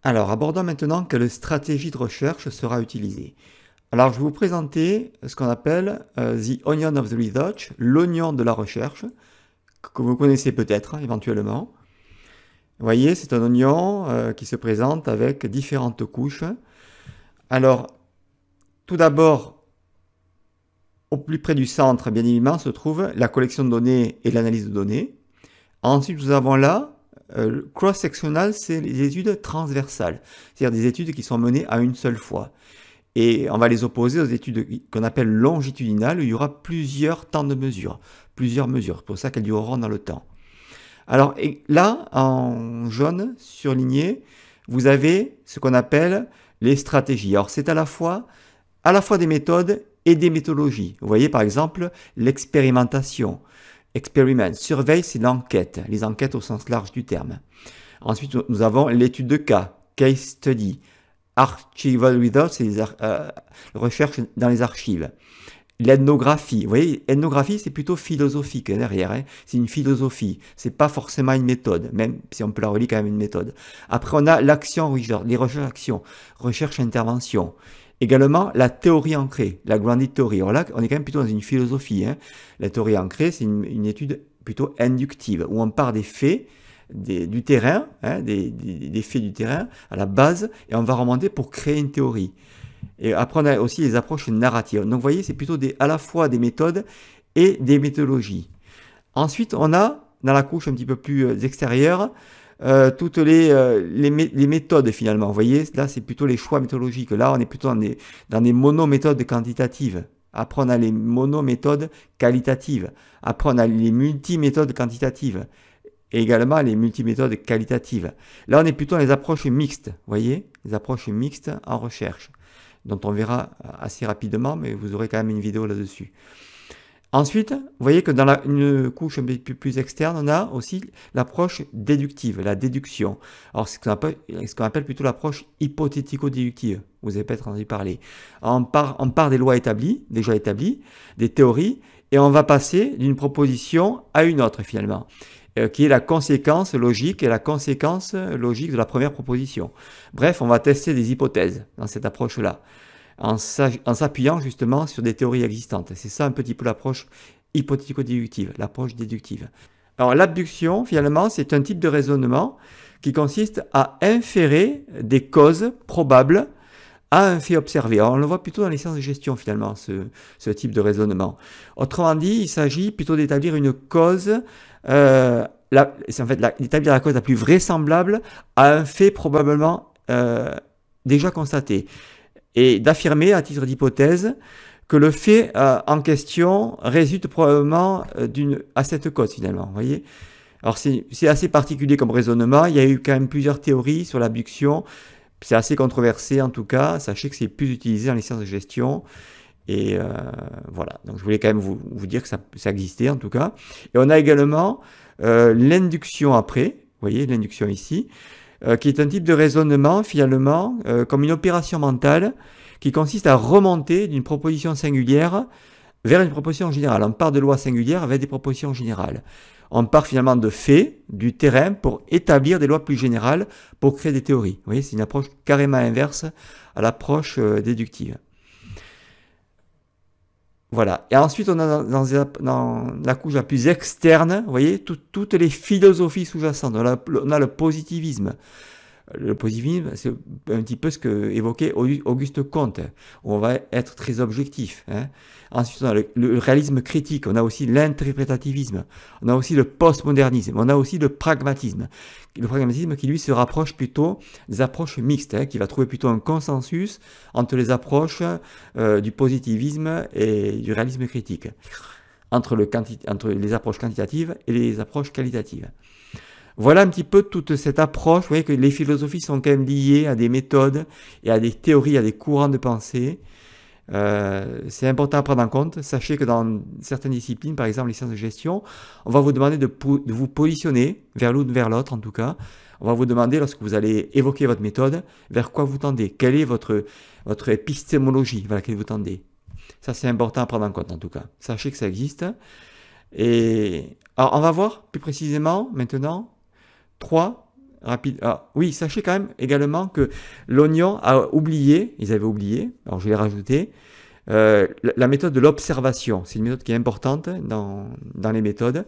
Alors, abordons maintenant quelle stratégie de recherche sera utilisée. Alors, je vais vous présenter ce qu'on appelle the onion of the research, l'oignon de la recherche, que vous connaissez peut-être éventuellement. Vous voyez, c'est un oignon qui se présente avec différentes couches. Alors, tout d'abord, au plus près du centre, bien évidemment, se trouve la collection de données et l'analyse de données. Ensuite, nous avons là, cross-sectional, c'est les études transversales, c'est-à-dire des études qui sont menées à une seule fois. Et on va les opposer aux études qu'on appelle longitudinales, où il y aura plusieurs temps de mesure, plusieurs mesures. C'est pour ça qu'elles dureront dans le temps. Alors là, en jaune, surligné, vous avez ce qu'on appelle les stratégies. Alors c'est à la fois des méthodes et des méthodologies. Vous voyez par exemple l'expérimentation. Experiment. Surveille, c'est l'enquête, les enquêtes au sens large du terme. Ensuite, nous avons l'étude de cas, case study. Archival research, c'est les recherches dans les archives. L'ethnographie, vous voyez, ethnographie, c'est plutôt philosophique derrière, hein. C'est une philosophie, c'est pas forcément une méthode, même si on peut la relier quand même à une méthode. Après, on a l'action, les recherches-actions, recherche-intervention. Également, la théorie ancrée, la grounded theory. Alors là, on est quand même plutôt dans une philosophie, hein. La théorie ancrée, c'est une étude plutôt inductive, où on part des faits, du terrain, hein, des faits du terrain à la base, et on va remonter pour créer une théorie. Et après, on a aussi les approches narratives. Donc, vous voyez, c'est plutôt à la fois des méthodes et des méthodologies. Ensuite, on a, dans la couche un petit peu plus extérieure, toutes les méthodes finalement. Vous voyez, là, c'est plutôt les choix méthodologiques. Là, on est plutôt dans des monométhodes quantitatives. Après, on a les monométhodes qualitatives. Après, on a les multiméthodes quantitatives. Et également les multiméthodes qualitatives. Là, on est plutôt dans les approches mixtes. Vous voyez, les approches mixtes en recherche, dont on verra assez rapidement, mais vous aurez quand même une vidéo là-dessus. Ensuite, vous voyez que dans une couche un peu plus externe, on a aussi l'approche déductive, la déduction. Alors, c'est ce qu'on appelle plutôt l'approche hypothético-déductive. Vous avez peut-être entendu parler. On part des lois établies, déjà établies, des théories, et on va passer d'une proposition à une autre finalement, qui est la conséquence logique et la conséquence logique de la première proposition. Bref, on va tester des hypothèses dans cette approche-là, en s'appuyant justement sur des théories existantes. C'est ça un petit peu l'approche hypothético-déductive, l'approche déductive. Alors l'abduction, finalement, c'est un type de raisonnement qui consiste à inférer des causes probables à un fait observé. Alors, on le voit plutôt dans les sciences de gestion, finalement, ce type de raisonnement. Autrement dit, il s'agit plutôt d'établir une cause, c'est en fait d'établir la cause la plus vraisemblable à un fait probablement déjà constaté, et d'affirmer, à titre d'hypothèse, que le fait en question résulte probablement à cette cause, finalement. Vous voyez ? Alors, c'est assez particulier comme raisonnement. Il y a eu quand même plusieurs théories sur l'abduction. C'est assez controversé en tout cas, sachez que c'est plus utilisé dans les sciences de gestion. Et voilà, donc je voulais quand même vous dire que ça existait en tout cas. Et on a également l'induction après, vous voyez l'induction ici, qui est un type de raisonnement finalement comme une opération mentale qui consiste à remonter d'une proposition singulière vers une proposition générale. On part de lois singulières vers des propositions générales. On part finalement de faits, du terrain, pour établir des lois plus générales, pour créer des théories. Vous voyez, c'est une approche carrément inverse à l'approche déductive. Voilà. Et ensuite, on a dans la couche la plus externe, vous voyez, toutes les philosophies sous-jacentes. On a le positivisme. Le positivisme, c'est un petit peu ce que évoquait Auguste Comte, où on va être très objectif. Hein. Ensuite, on a le réalisme critique, on a aussi l'interprétativisme, on a aussi le postmodernisme, on a aussi le pragmatisme. Le pragmatisme qui, lui, se rapproche plutôt des approches mixtes, hein, qui va trouver plutôt un consensus entre les approches du positivisme et du réalisme critique, entre les approches quantitatives et les approches qualitatives. Voilà un petit peu toute cette approche. Vous voyez que les philosophies sont quand même liées à des méthodes et à des théories, à des courants de pensée. C'est important à prendre en compte. Sachez que dans certaines disciplines, par exemple les sciences de gestion, on va vous demander de vous positionner vers l'une vers l'autre en tout cas. On va vous demander, lorsque vous allez évoquer votre méthode, vers quoi vous tendez. Quelle est votre épistémologie vers laquelle vous tendez. Ça, c'est important à prendre en compte en tout cas. Sachez que ça existe. Et alors, on va voir plus précisément maintenant 3 rapide. Ah, oui, sachez quand même également que l'oignon a oublié, ils avaient oublié, alors je l'ai rajouté, la méthode de l'observation. C'est une méthode qui est importante dans les méthodes,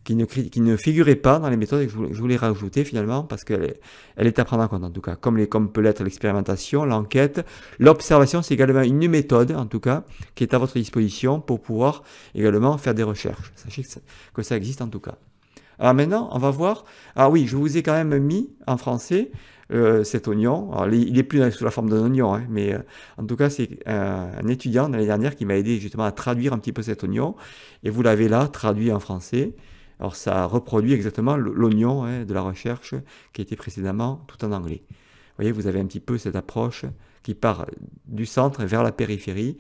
qui ne figurait pas dans les méthodes et que je voulais rajouter finalement parce qu'elle est à prendre en compte en tout cas. Comme peut l'être l'expérimentation, l'enquête, l'observation, c'est également une méthode en tout cas qui est à votre disposition pour pouvoir également faire des recherches. Sachez que ça existe en tout cas. Alors maintenant, on va voir. Ah oui, je vous ai quand même mis en français cet oignon. Alors, il n'est plus sous la forme d'un oignon, hein, mais en tout cas, c'est un étudiant l'année dernière qui m'a aidé justement à traduire un petit peu cet oignon. Et vous l'avez là, traduit en français. Alors ça reproduit exactement l'oignon hein, de la recherche qui était précédemment tout en anglais. Vous voyez, vous avez un petit peu cette approche qui part du centre vers la périphérie,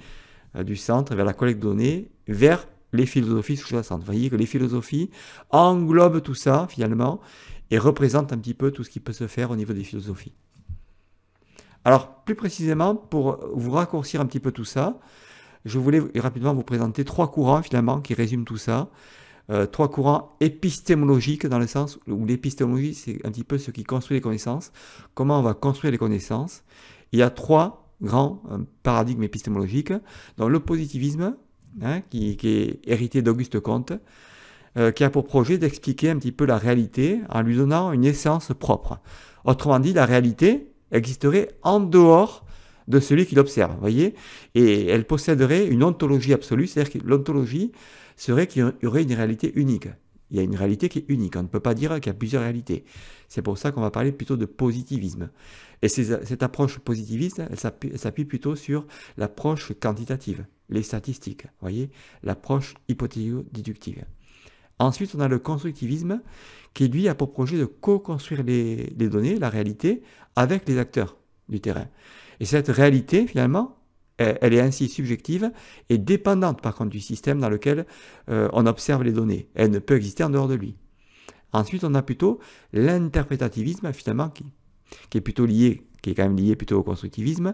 du centre vers la collecte de données, vers les philosophies sous-jacentes. Vous voyez que les philosophies englobent tout ça finalement et représentent un petit peu tout ce qui peut se faire au niveau des philosophies. Alors plus précisément, pour vous raccourcir un petit peu tout ça, je voulais rapidement vous présenter 3 courants finalement qui résument tout ça. 3 courants épistémologiques dans le sens où l'épistémologie c'est un petit peu ce qui construit les connaissances, comment on va construire les connaissances. Il y a 3 grands paradigmes épistémologiques, dont le positivisme, hein, qui est hérité d'Auguste Comte, qui a pour projet d'expliquer un petit peu la réalité en lui donnant une essence propre. Autrement dit, la réalité existerait en dehors de celui qui l'observe, voyez, et elle posséderait une ontologie absolue, c'est-à-dire que l'ontologie serait qu'il y aurait une réalité unique. Il y a une réalité qui est unique, on ne peut pas dire qu'il y a plusieurs réalités. C'est pour ça qu'on va parler plutôt de positivisme. Et cette approche positiviste, elle s'appuie plutôt sur l'approche quantitative, les statistiques, voyez, l'approche hypothético-déductive. Ensuite, on a le constructivisme qui, lui, a pour projet de co-construire les données, la réalité, avec les acteurs du terrain. Et cette réalité, finalement, elle est ainsi subjective et dépendante, par contre, du système dans lequel on observe les données. Elle ne peut exister en dehors de lui. Ensuite, on a plutôt l'interprétativisme, finalement, qui est plutôt lié, qui est quand même lié plutôt au constructivisme,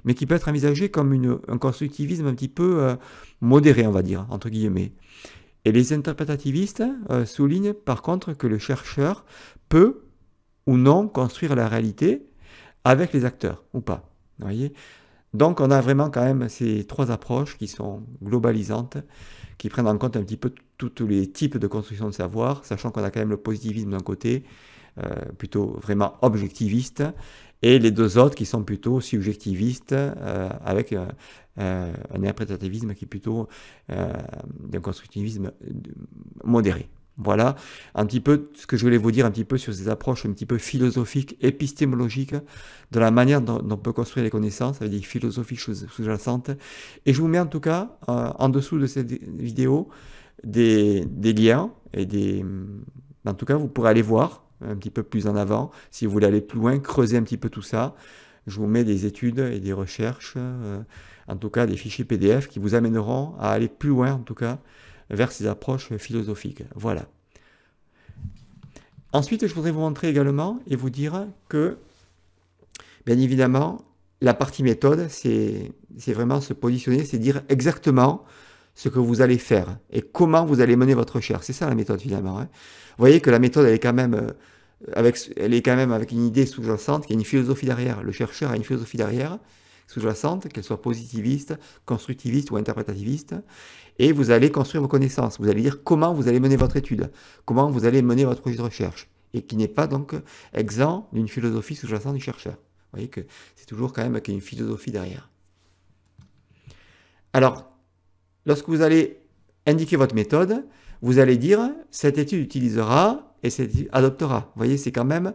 mais qui peut être envisagé comme un constructivisme un petit peu modéré, on va dire, entre guillemets. Et les interprétativistes soulignent par contre que le chercheur peut ou non construire la réalité avec les acteurs, ou pas. Vous voyez ? Donc on a vraiment quand même ces 3 approches qui sont globalisantes, qui prennent en compte un petit peu tous les types de construction de savoir, sachant qu'on a quand même le positivisme d'un côté, plutôt vraiment objectiviste, et les 2 autres qui sont plutôt subjectivistes, avec un interprétativisme qui est plutôt d'un constructivisme modéré. Voilà un petit peu ce que je voulais vous dire un petit peu sur ces approches un petit peu philosophiques, épistémologiques, de la manière dont on peut construire les connaissances avec des philosophies sous-jacentes. Et je vous mets en tout cas en dessous de cette vidéo des liens et en tout cas vous pourrez aller voir un petit peu plus en avant si vous voulez aller plus loin, creuser un petit peu tout ça. Je vous mets des études et des recherches, en tout cas des fichiers PDF qui vous amèneront à aller plus loin en tout cas vers ces approches philosophiques. Voilà. Ensuite, je voudrais vous montrer également et vous dire que, bien évidemment, la partie méthode, c'est vraiment se positionner, c'est dire exactement ce que vous allez faire et comment vous allez mener votre recherche. C'est ça la méthode finalement. Hein. Vous voyez que la méthode, elle est quand même avec une idée sous-jacente, qu'il y a une philosophie derrière. Le chercheur a une philosophie derrière, sous-jacente, qu'elle soit positiviste, constructiviste ou interprétativiste, et vous allez construire vos connaissances. Vous allez dire comment vous allez mener votre étude, comment vous allez mener votre projet de recherche, et qui n'est pas donc exempt d'une philosophie sous-jacente du chercheur. Vous voyez que c'est toujours quand même qu'il y a une philosophie derrière. Alors, lorsque vous allez indiquer votre méthode, vous allez dire cette étude utilisera et cette étude adoptera. Vous voyez, c'est quand même,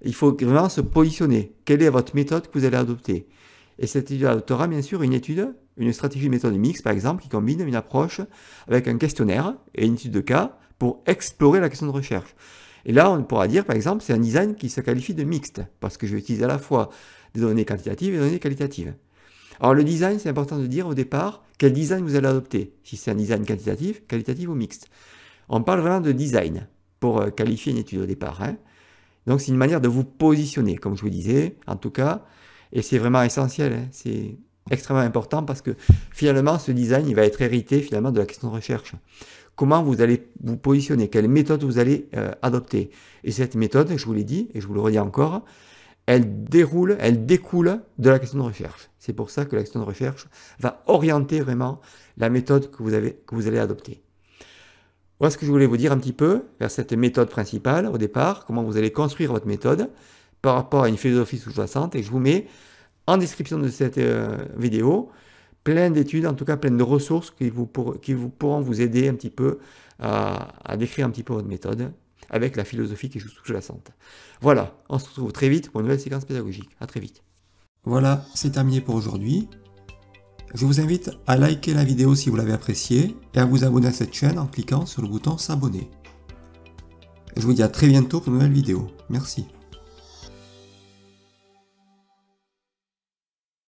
il faut vraiment se positionner. Quelle est votre méthode que vous allez adopter? Et cette étude adoptera bien sûr une stratégie de méthode mixte par exemple, qui combine une approche avec un questionnaire et une étude de cas pour explorer la question de recherche. Et là, on pourra dire par exemple, c'est un design qui se qualifie de mixte, parce que je vais utiliser à la fois des données quantitatives et des données qualitatives. Alors le design, c'est important de dire au départ quel design vous allez adopter, si c'est un design quantitatif, qualitatif ou mixte. On parle vraiment de design pour qualifier une étude au départ. Hein. Donc c'est une manière de vous positionner, comme je vous disais, en tout cas, et c'est vraiment essentiel, hein. C'est extrêmement important parce que finalement ce design il va être hérité finalement de la question de recherche. comment vous allez vous positionner, quelle méthode vous allez adopter. Et cette méthode, je vous l'ai dit, et je vous le redis encore, elle découle de la question de recherche. C'est pour ça que la question de recherche va orienter vraiment la méthode que vous allez adopter. Voilà ce que je voulais vous dire un petit peu vers cette méthode principale au départ, comment vous allez construire votre méthode par rapport à une philosophie sous-jacente. Et je vous mets en description de cette vidéo plein d'études, en tout cas plein de ressources qui vous pourront vous aider un petit peu à décrire un petit peu votre méthode avec la philosophie qui est sous-jacente. Voilà, on se retrouve très vite pour une nouvelle séquence pédagogique. À très vite. Voilà, c'est terminé pour aujourd'hui. Je vous invite à liker la vidéo si vous l'avez appréciée et à vous abonner à cette chaîne en cliquant sur le bouton s'abonner. Je vous dis à très bientôt pour une nouvelle vidéo. Merci.